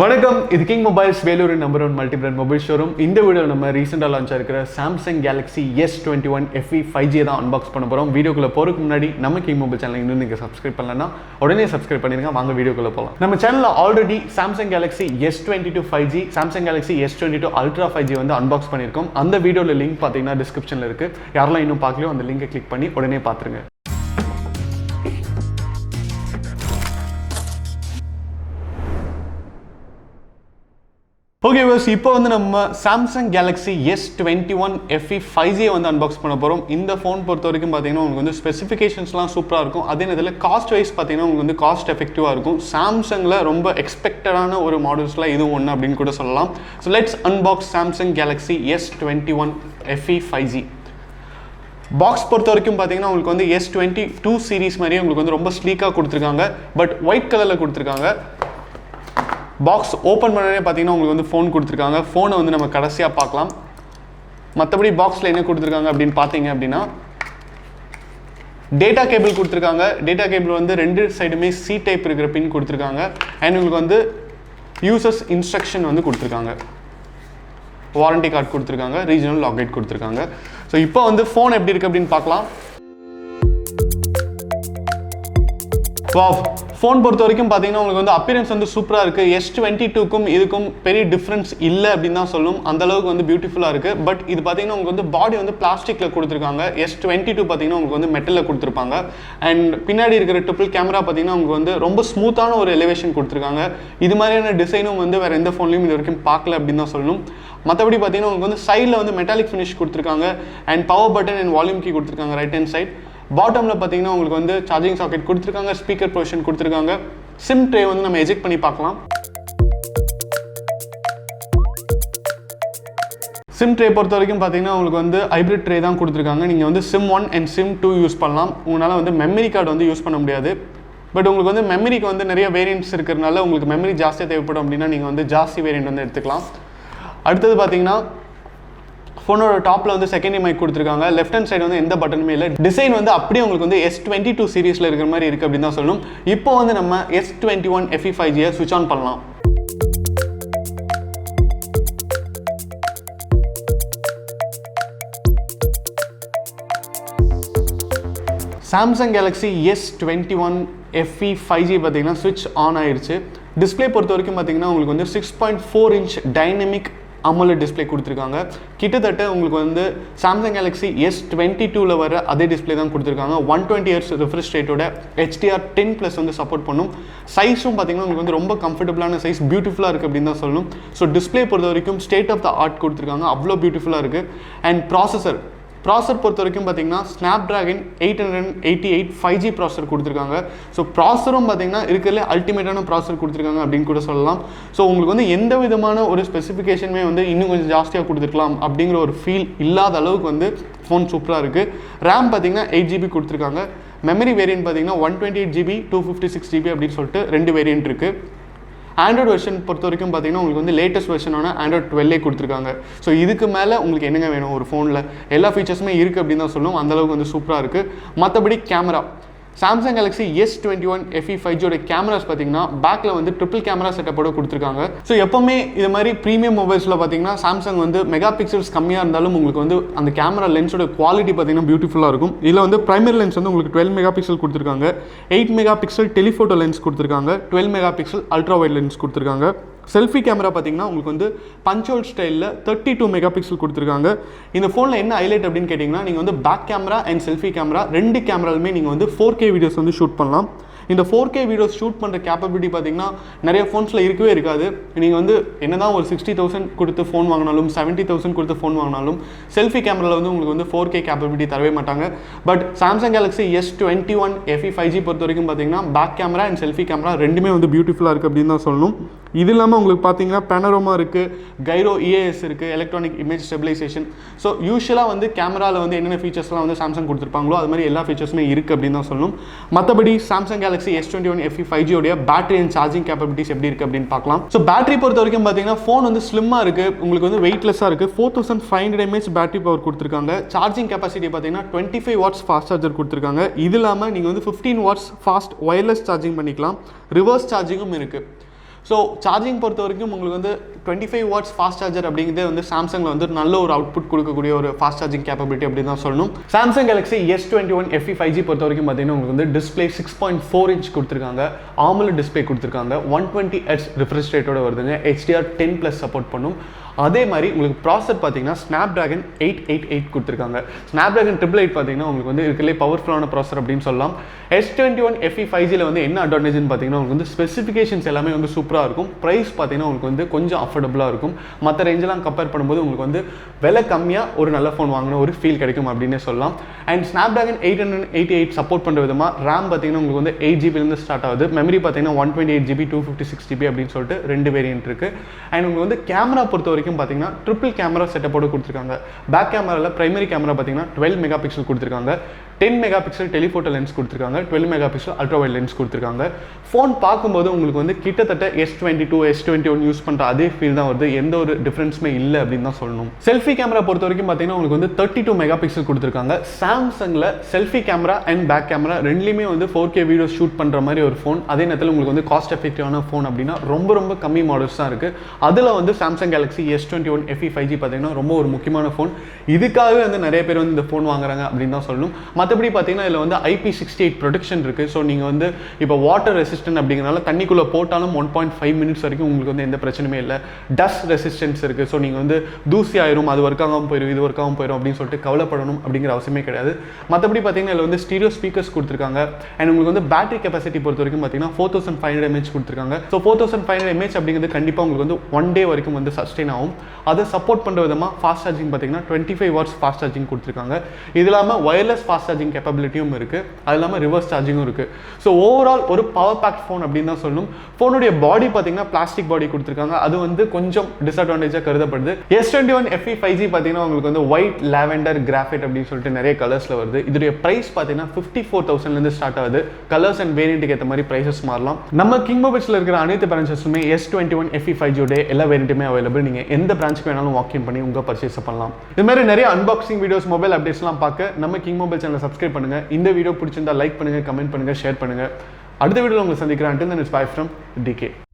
வணக்கம், இது king mobiles Vellore number 1 multi brand mobile showroom. இந்த வீடியோ நம்ம ரீசெண்டாக லான்ச் ஆகிருக்கிற Samsung Galaxy S21 FE 5G தான் அன்பாக்ஸ் பண்ண போகிறோம். வீடியோக்குள்ளே போகிறதுக்கு முன்னாடி நம்ம கிங் மொபைல் சேனல் இன்னும் நீங்கள் சப்ஸ்கிரைப் பண்ணலன்னா உடனே சப்ஸ்கிரைப் பண்ணிடுங்க. வாங்க வீடியோக்குள்ளே போகலாம். நம்ம சேனலில் already Samsung Galaxy S22 5G, Samsung Galaxy S22 ultra 5G வந்து அன்பாக்ஸ் பண்ணியிருக்கோம். அந்த வீடியோவில் லிங்க் பார்த்தீங்கன்னா டிஸ்கிரிப்ஷனில் இருக்குது. யாரெல்லாம் இன்னும் பார்க்கலையோ அந்த லிங்கை கிளிக் பண்ணி உடனே பார்த்துருங்க. ஓகே பஸ், இப்போ வந்து நம்ம Samsung Galaxy S21 FE 5G வந்து அன்பாக்ஸ் பண்ண போகிறோம். இந்த ஃபோன் பொறுத்த வரைக்கும் பார்த்தீங்கன்னா உங்களுக்கு வந்து ஸ்பெசிஃபிகேஷன்ஸ்லாம் சூப்பராக இருக்கும். அதே நேரத்தில் காஸ்ட் வைஸ் பார்த்தீங்கன்னா உங்களுக்கு வந்து காஸ்ட் எஃபெக்டிவாக இருக்கும். சாம்சங்கில் ரொம்ப எக்ஸ்பெக்டடான ஒரு மாடல்ஸ்லாம் இதுவும் ஒன்று அப்படின்னு கூட சொல்லலாம். So let's unbox Samsung Galaxy S21 FE 5G. Box பொறுத்த வரைக்கும் பார்த்தீங்கன்னா உங்களுக்கு வந்து S22 சீரீஸ் மாதிரியே உங்களுக்கு வந்து ரொம்ப ஸ்லீக்காக கொடுத்துருக்காங்க. பட் ஒயிட் கலரில் கொடுத்துருக்காங்க. பாக்ஸ் ஓப்பன் பண்ணவே பார்த்தீங்கன்னா உங்களுக்கு வந்து ஃபோன் கொடுத்துருக்காங்க. ஃபோனை வந்து நம்ம கடைசியாக பார்க்கலாம். மற்றபடி பாக்ஸில் என்ன கொடுத்துருக்காங்க அப்படின்னு பார்த்தீங்க அப்படின்னா டேட்டா கேபிள் கொடுத்துருக்காங்க. டேட்டா கேபிள் வந்து ரெண்டு சைடுமே C டைப் இருக்கிற பின் கொடுத்துருக்காங்க. அண்ட் உங்களுக்கு வந்து யூசர்ஸ் இன்ஸ்ட்ரக்ஷன் வந்து கொடுத்துருக்காங்க. வாரண்டி கார்டு கொடுத்துருக்காங்க. ரீஜனல் லாக்கெட் கொடுத்துருக்காங்க. ஸோ இப்போ வந்து ஃபோன் எப்படி இருக்குது அப்படின்னு பார்க்கலாம். வாவ், ஃபோன் பொறுத்த வரைக்கும் பார்த்தீங்கன்னா உங்களுக்கு வந்து அப்பியரன்ஸ் வந்து சூப்பராக இருக்குது. S22க்கும் இதுக்கும் பெரிய டிஃப்ரென்ஸ் இல்லை அப்படின்னு தான் சொல்லணும். அந்தளவுக்கு வந்து பியூட்டிஃபுல்லாக இருக்குது. பட் இது பார்த்தீங்கன்னா உங்களுக்கு வந்து பாடி வந்து பிளாஸ்டிக்கில் கொடுத்துருக்காங்க. S22 பார்த்தீங்கன்னா உங்களுக்கு வந்து மெட்டலில் கொடுத்துருப்பாங்க. அண்ட் பின்னாடி இருக்கிற ட்ரிபிள் கேமரா பார்த்தீங்கன்னா உங்களுக்கு வந்து ரொம்ப ஸ்மூத்தான ஒரு எலிவேஷன் கொடுத்துருக்காங்க. இது மாதிரியான டிசைனும் வந்து வேறு எந்த ஃபோன்லையும் இது வரைக்கும் பார்க்கல அப்படின்னு தான் சொல்லணும். மற்றபடி பார்த்தீங்கன்னா உங்களுக்கு வந்து சைடில் வந்து மெட்டாலிக் ஃபினிஷ் கொடுத்துருக்காங்க. And power button and volume key கொடுத்துருக்காங்க ரைட் ஹேண்ட் சைட். பாட்டமில் பார்த்தீங்கன்னா உங்களுக்கு வந்து சார்ஜிங் சாக்கெட் கொடுத்துருக்காங்க. ஸ்பீக்கர் பொசிஷன் கொடுத்துருக்காங்க. சிம் ட்ரே வந்து நம்ம எஜெக்ட் பண்ணி பார்க்கலாம். சிம் ட்ரே பொறுத்த வரைக்கும் பார்த்தீங்கன்னா உங்களுக்கு வந்து ஹைப்ரிட் ட்ரே தான் கொடுத்துருக்காங்க. நீங்கள் வந்து SIM 1 அண்ட் SIM 2 யூஸ் பண்ணலாம். உங்களால் வந்து மெமரி கார்டு வந்து யூஸ் பண்ண முடியாது. பட் உங்களுக்கு வந்து மெமரிக்கு வந்து நிறைய வேரியன்ட்ஸ் இருக்கிறதுனால உங்களுக்கு மெமரி ஜாஸ்தியாக தேவைப்படும் அப்படின்னா நீங்கள் வந்து ஜாஸ்தி வேரியன்ட் வந்து எடுத்துக்கலாம். அடுத்தது பார்த்தீங்கன்னா ஃபோனோட டாப்பில் வந்து செகண்டரி மைக் கொடுத்துருக்காங்க. லெஃப்ட் ஹேண்ட் சைடு வந்து எந்த பட்டனுமே இல்லை. டிசைன் வந்து அப்படியே உங்களுக்கு வந்து S22 சீரீஸில் இருக்கிற மாதிரி இருக்குது அப்படின்னு தான் சொல்லணும். இப்போ வந்து நம்ம S21 FE 5G ஸ்விட்ச் ஆன் பண்ணலாம். Samsung Galaxy S21 FE 5G பார்த்தீங்கன்னா ஸ்விட்ச் ஆன் ஆயிடுச்சு. டிஸ்பிளே பொறுத்த வரைக்கும் பார்த்தீங்கன்னா உங்களுக்கு வந்து 6.4 இன்ச் டைனமிக் AMOLED டிஸ்பிளே கொடுத்துருக்காங்க. கிட்டத்தட்ட உங்களுக்கு வந்து சாம்சங் கேலக்ஸி S22ல் வர அதே டிஸ்பிளே தான் கொடுத்துருக்காங்க. 120 Hz ரிஃப்ரெஷ் ரேட்டோட HDR10+ வந்து சப்போர்ட் பண்ணும். சைஸும் பார்த்தீங்கன்னா உங்களுக்கு வந்து ரொம்ப கம்ஃபர்டபுளான சைஸ், பியூட்டிஃபுல்லாக இருக்குது அப்படின்னு தான் சொல்லணும். ஸோ டிஸ்பிளே பொறுத்த வரைக்கும் ஸ்டேட் ஆஃப் த ஆர்ட் கொடுத்துருக்காங்க. அவ்வளோ பியூட்டிஃபுல்லாக இருக்குது. அண்ட் ப்ராசஸர் பொறுத்த வரைக்கும் பார்த்தீங்கன்னா Snapdragon 888 5G ப்ராசஸர் கொடுத்துருக்காங்க. ஸோ ப்ராசஸரும் பார்த்தீங்கன்னா இருக்கிறதுல அல்டிமேட்டான ப்ராசஸர் கொடுத்துருக்காங்க அப்படின்னு கூட சொல்லலாம். ஸோ உங்களுக்கு வந்து எந்த விதமான ஒரு ஸ்பெசிஃபிகேஷனுமே வந்து இன்னும் கொஞ்சம் ஜாஸ்தியாக கொடுத்துருக்கலாம் அப்படிங்கிற ஒரு ஃபீல் இல்லாத அளவுக்கு வந்து ஃபோன் சூப்பராக இருக்குது. ரேம் பார்த்தீங்கன்னா 8GB கொடுத்துருக்காங்க. மெமரி வேரியன்ட் பார்த்தீங்கன்னா 128GB 256GB அப்படின்னு சொல்லிட்டு ரெண்டு வேரியன்ட் இருக்குது. ஆண்ட்ராய்டு வெர்ஷன் பொறுத்த வரைக்கும் பார்த்தீங்கன்னா உங்களுக்கு வந்து லேட்டஸ்ட் வெர்ஷனான Android 12 கொடுத்துருக்காங்க. ஸோ இதுக்கு மேலே உங்களுக்கு என்னங்க வேணும் ஒரு ஃபோனில்? எல்லா ஃபீச்சர்ஸுமே இருக்குது அப்படின்னு தான் சொல்லணும். அந்தளவுக்கு வந்து சூப்பராக இருக்குது. மற்றபடி camera, Samsung Galaxy S21 FE 5G cameras பார்த்தீங்கன்னா பேக்கில் வந்து ட்ரிபிள் கேமரா செட்டப்போட கொடுத்துருக்காங்க. ஸோ எப்போவுமே இது மாதிரி ப்ரீமியம் மொபைல்ஸில் பார்த்தீங்கன்னா சாம்சங் வந்து மெகா பிக்சல்ஸ் கம்மியாக இருந்தாலும் உங்களுக்கு வந்து அந்த கேமரா லென்ஸோட குவாலிட்டி பார்த்தீங்கன்னா பியூட்டிஃபுல்லாக இருக்கும். இதில் வந்து பிரைமரி லென்ஸ் வந்து உங்களுக்கு 12 மெகா பிக்சல் கொடுத்துருக்காங்க. 8 மெகா பிக்சல் டெலிஃபோட்டோ லென்ஸ் கொடுத்துருக்காங்க. 12 mega pixel ultra wide lens கொடுத்துருக்காங்க. செல்ஃபி கேமரா பார்த்தீங்கன்னா உங்களுக்கு வந்து பஞ்சோல் ஸ்டைலில் 32 மெகா பிக்சல் கொடுத்துருக்காங்க. இந்த ஃபோனில் என்ன ஹைலைட் அப்படின்னு கேட்டிங்கன்னா நீங்கள் வந்து back camera and selfie camera ரெண்டு கேமராலுமே நீங்கள் வந்து 4K வீடியோஸ் வந்து ஷூட் பண்ணலாம். இந்த 4K வீடியோஸ் ஷூட் பண்ணுற கேப்பபிலிட்டி பார்த்தீங்கன்னா நிறைய ஃபோன்ஸில் இருக்கவே இருக்காது. நீங்கள் வந்து என்ன தான் ஒரு 60,000 கொடுத்து ஃபோன் வாங்கினாலும் 70,000 கொடுத்து ஃபோன் வாங்கினாலும் செல்ஃபி கேமராவில் வந்து உங்களுக்கு வந்து 4K கேப்பபிலிட்டி தரவே மாட்டாங்க. But Samsung Galaxy S21 FE 5G பொறுத்த வரைக்கும் பார்த்தீங்கன்னா back camera and selfie camera ரெண்டுமே வந்து பியூட்டிஃபுல்லாக இருக்குது அப்படின்னு தான் சொல்லணும். இது இல்லாமல் உங்களுக்கு பார்த்தீங்கன்னா பேனரோமா இருக்குது, கைரோ EAS இருக்குது, எலக்ட்ரானிக் இமேஜ் ஸ்டெபிலைசேஷன். ஸோ யூஸ்வலாக வந்து கேமராவில் வந்து என்னென்ன ஃபீச்சர்ஸ்லாம் வந்து சாம்சங் கொடுத்துருப்பாங்களோ அது மாதிரி எல்லா ஃபீச்சர்ஸுமே இருக்குது அப்படின்னு தான் சொல்லணும். மற்றபடி Samsung Galaxy S21 FE 5G battery and charging capabilities எப்படி இருக்குது அப்படின்னு பார்க்கலாம். ஸோ பேட்டரி பொறுத்த வரைக்கும் பார்த்தீங்கன்னா ஃபோன் வந்து ஸ்லிம்மாக இருக்குது, உங்களுக்கு வந்து வெயிட்லெஸ்ஸாக இருக்குது. 4500 mAh பேட்டரி பவர் கொடுத்துருக்காங்க. சார்ஜிங் கெப்பாசிட்டி பார்த்தீங்கன்னா 25 watts ஃபாஸ்ட் சார்ஜர் கொடுத்துருக்காங்க. இது இல்லாமல் நீங்கள் வந்து 15 watts ஃபாஸ்ட் ஒயர்லெஸ் சார்ஜிங் பண்ணிக்கலாம். ரிவர்ஸ் சார்ஜிங்கும் இருக்குது. ஸோ சார்ஜிங் பொறுத்த வரைக்கும் உங்களுக்கு வந்து 25 வாட்ஸ் ஃபாஸ்ட் சார்ஜர் அப்படிங்கிறதே வந்து சாம்சங்கில் வந்து நல்ல ஒரு அவுட்புட் கொடுக்கக்கூடிய ஒரு ஃபாஸ்ட் சார்ஜிங் கேப்பபிலிட்டி அப்படின்னு தான் சொல்லணும். Samsung Galaxy S21 FE 5G பொறுத்த வரைக்கும் பார்த்தீங்கன்னா உங்களுக்கு வந்து டிஸ்பிளே 6.4 இன்ச் கொடுத்துருக்காங்க, AMOLED டிஸ்பிளே கொடுத்துருக்காங்க, 120Hz ரிஃப்ரெஷ் ரேட்டோட வருதுங்க, HDR10+ சப்போர்ட் பண்ணும். அதே மாதிரி உங்களுக்கு ப்ராசர் பார்த்தீங்கன்னா Snapdragon 888 கொடுத்துருக்காங்க. Snapdragon 888 பார்த்தீங்கன்னா உங்களுக்கு வந்து இருக்கிறதுலே பவர்ஃபுல்லான ப்ராசர் அப்படின்னு சொல்லலாம். S21 FE 5Gயில் வந்து என்ன அட்வான்டேஜ்னு பார்த்தீங்கன்னா உங்களுக்கு வந்து ஸ்பெசிஃபிகேஷன்ஸ் எல்லாமே வந்து சூப்பராக இருக்கும். ப்ரைஸ் பார்த்தீங்கன்னா உங்களுக்கு வந்து கொஞ்சம் அஃபோர்டபுளாக இருக்கும். மற்ற ரேஞ்செலாம் கம்பேர் பண்ணும்போது உங்களுக்கு வந்து விலை கம்மியாக ஒரு நல்ல ஃபோன் வாங்கின ஒரு ஃபீல் கிடைக்கும் அப்படின்னே சொல்லலாம். அண்ட் Snapdragon 888 சப்போர்ட் பண்ணுற விதமாக RAM பார்த்தீங்கன்னா உங்களுக்கு வந்து 8GB ஸ்டார்ட் ஆகுது. மெமரி பார்த்தீங்கன்னா 128GB 256GB அப்படின்னு சொல்லிட்டு 2 வேரியன்ட் இருக்குது. அண்ட் உங்களுக்கு வந்து கேமரா பொறுத்த வரைக்கும் பார்த்தீங்கன்னா ட்ரிபிள் கேமரா செட்டப்போடு கொடுத்துருக்காங்க. பேக் கேமராவில் பிரைமரி கேமரா பார்த்தீங்கன்னா 12 மெகா பிக்சல் கொடுத்துருக்காங்க, 10 மெகா பிக்சல் டெலிஃபோட்டோ லென்ஸ் கொடுத்துருக்காங்க, 12 mega pixel ultra wide lens கொடுத்துருக்காங்க. ஃபோன் பார்க்கும்போது உங்களுக்கு வந்து கிட்டத்தட்ட S22 S21 யூஸ் பண்ணுற அதே ஃபீல் தான் வருது, எந்த ஒரு டிஃப்ரென்ஸுமே இல்லை அப்படின்னு தான் சொல்லணும். செல்ஃபி கேமரா பொறுத்த வரைக்கும் பார்த்தீங்கன்னா உங்களுக்கு வந்து 32 மெகா பிக்சல் கொடுத்துருக்காங்க. சாம்சங்கில் selfie camera and back camera ரெண்டுலேயுமே வந்து 4K வீடியோஸ் ஷூட் பண்ணுற மாதிரி ஒரு ஃபோன். அதே நேரத்தில் உங்களுக்கு வந்து காஸ்ட் எஃபெக்டிவான ஃபோன் அப்படின்னா ரொம்ப கம்மி மாடல்ஸ் தான் இருக்குது. அதில் வந்து Samsung Galaxy S21 FE 5G பார்த்தீங்கன்னா ரொம்ப ஒரு முக்கியமான ஃபோன். இதுக்காகவே வந்து நிறைய பேர் வந்து இந்த ஃபோன் வாங்குறாங்க அப்படின்னு தான் சொல்லணும். மற்றபடி பார்த்தீங்கன்னா இதில் வந்து IP68 ப்ரொடெக்ஷன் இருக்குது. ஸோ நீங்கள் வந்து இப்போ வாட்டர் ரெசிஸ்டன்ட் அப்படிங்கிறனால தண்ணிக்குள்ளே போட்டாலும் 1.5 மினிட்ஸ் வரைக்கும் உங்களுக்கு வந்து எந்த பிரச்சனையுமே இல்லை. டஸ்ட் ரெசிஸ்டன்ஸ் இருக்குது. ஸோ நீங்கள் வந்து தூசி ஆயிரும், அது ஒர்க் ஆகாமல் போயிடும், இது ஒர்க் ஆகாமல் போயிடும் அப்படின்னு சொல்லிட்டு கவலைப்படணும் அப்படிங்கிற அவசியமே கிடையாது. மற்றபடி பார்த்தீங்கன்னா இதில் வந்து ஸ்டீரியோ ஸ்பீக்கர்ஸ் கொடுத்துருக்காங்க. அண்ட் உங்களுக்கு வந்து பேட்டரி கெப்பாசிட்டி பொறுத்த வரைக்கும் பார்த்தீங்கன்னா 4500 mAh கொடுத்துருக்காங்க. ஸோ 4500 mAh அப்படிங்கிறது கண்டிப்பாக உங்களுக்கு வந்து 1 day வரைக்கும் வந்து சஸ்டெயின் ஆகும். அதை சப்போர்ட் பண்ணுற விதமாக ஃபாஸ்ட் சார்ஜிங் பார்த்தீங்கன்னா 25 வாட்ஸ் ஃபாஸ்ட் சார்ஜிங் கொடுத்துருக்காங்க. இது இல்லாமல் வயர்லெஸ் ஃபாஸ்ட் சார்ஜிங் கேப்பபிலிட்டியும் இருக்குது, அது இல்லாமல் ரிவர்ஸ் சார்ஜிங்கும் இருக்குது. ஸோ ஓவரால் ஒரு பவர் பேக் ஃபோன் அப்படின்னு தான் சொல்லணும். ஃபோனுடைய பாடி பார்த்தீங்கன்னா பிளாஸ்டிக் பாடி கொடுத்துருக்காங்க, அது வந்து கொஞ்சம் டிஸ்அட்வான்டேஜாக கருதப்படுது. S21 FE 5G பார்த்தீங்கன்னா உங்களுக்கு வந்து ஒயிட், லாவெண்டர், கிராஃபைட் அப்படின்னு சொல்லிட்டு நிறைய கலர்ஸில் வருது. இதோடைய ப்ரைஸ் பார்த்தீங்கன்னா 54,000 ஸ்டார்ட் ஆகுது. கலர்ஸ் அண்ட் வேரியண்ட்டுக்கு ஏற்ற மாதிரி ப்ரைஸஸ் மாறலாம். நம்ம கிங் மொபைல்ஸில் இருக்கிற அனைத்து பிரான்ச்சஸுமே S21 FE 5G எல்லா வேரியண்ட்டுமே அவைலபிள். நீங்கள் எந்த பிரான்ச்சுக்கு வேணாலும் வாக்கின் பண்ணி உங்கள் பர்ச்சேஸ் பண்ணலாம். இது மாதிரி நிறைய அன்பாக்சிங் வீடியோஸ், மொபைல் அப்டேட்ஸ்லாம் பார்க்க நம்ம கிங் மொபைல் சேனலை சப்ஸ்கிரைப் பண்ணுங்க. இந்த வீடியோ பிடிச்சிருந்தா லைக் பண்ணுங்க, கமெண்ட் பண்ணுங்க, ஷேர் பண்ணுங்க. அடுத்த வீடியோவில் உங்களை சந்திக்கிறேன். Until then, it's bye from DK.